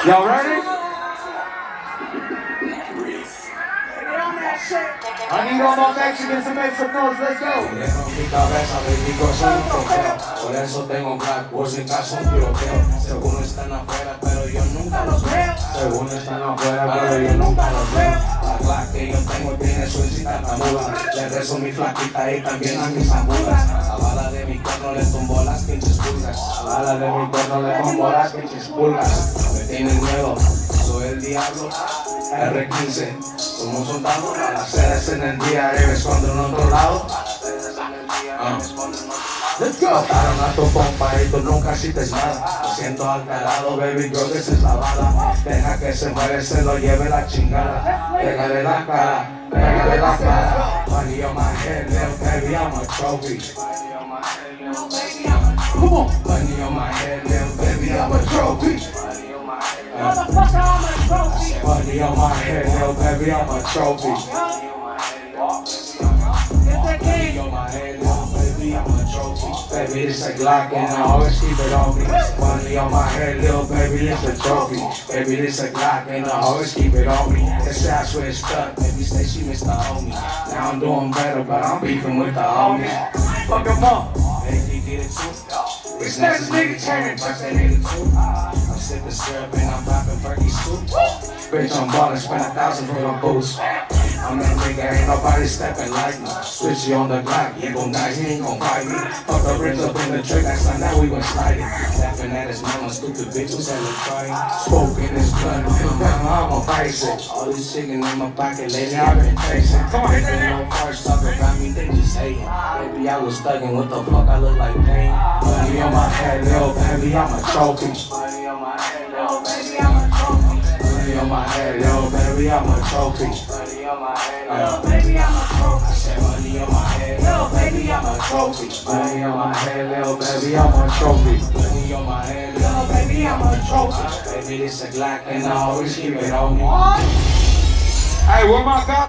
Y'all ready? I need all my Mexicans to make some noise, let's go. En mi cabeza baby girl soy un trofeo. Por eso tengo black, por si acaso un tiroteo. Según están afuera, pero yo nunca los veo. Según están afuera, pero yo nunca los veo. La black que yo tengo tiene su encita tamuda. Le rezo mi flaquita y también a mis ambulas. A bala de mi cuerno le tumbó las pinches pulgas. A bala de mi cuerno le pongo las pinches pulgas. Me tienen miedo, soy el diablo. R15, somos soldados. A las sedes en el día y me escondo en otro lado. Let's go. Mataron a tu compa y tú nunca hiciste nada. Me siento alterado, baby girl, que esa es la bala. Deja que se muere, se lo lleve la chingada. Pégale la cara, pégale la cara. Money on my head, little baby, I'm a trophy. Come on. Money on my head, little baby, I'm a trophy. Motherfucker, I'm a trophy. Money on my head, little baby, I'm a trophy. It's that Money game. on my head, little baby, I'm a trophy. Baby, it's a Glock and I always keep it on me. Money on my head, little baby, it's a trophy. Baby, it's a Glock and I always keep it on me. They say I switched up, baby, say she missed the homie. Now I'm doing better, but I'm beefing with the homies. Fuck 'em up. Hey, he did it too. Bitch, that's this nigga turning, fuck that nigga too. I'm sipping syrup and I'm popping Perky's too. Bitch, I'm ballin', spend 1,000 for my boots. I'm that nigga, ain't nobody stepping like me. Switchy on the Glock, he gon' die, he ain't gon' fight me. Fuck the rings up in the trick, that's not now we gon' slide it. Laughing at his mama, stupid bitch who's hella trying. Smoke in his blood, I'ma face it. All this chicken in my pocket, lately I've been chasing. Come on, they no first talk about me, they just hating. Baby, I was thugging, what the fuck, I look like pain. Money on my head, little baby, I'm a trophy. Money on my head, little baby, I'm a trophy. Money on my head, little baby, I'm a trophy. Money on my head, little baby, I'm a trophy. I said money on my head, Little baby, I'm a trophy. Money on my head, little baby, I'm a trophy. Money on my head, Little baby, I'm a trophy. baby, this a Glock and I always keep it on me. Hey, where my cop?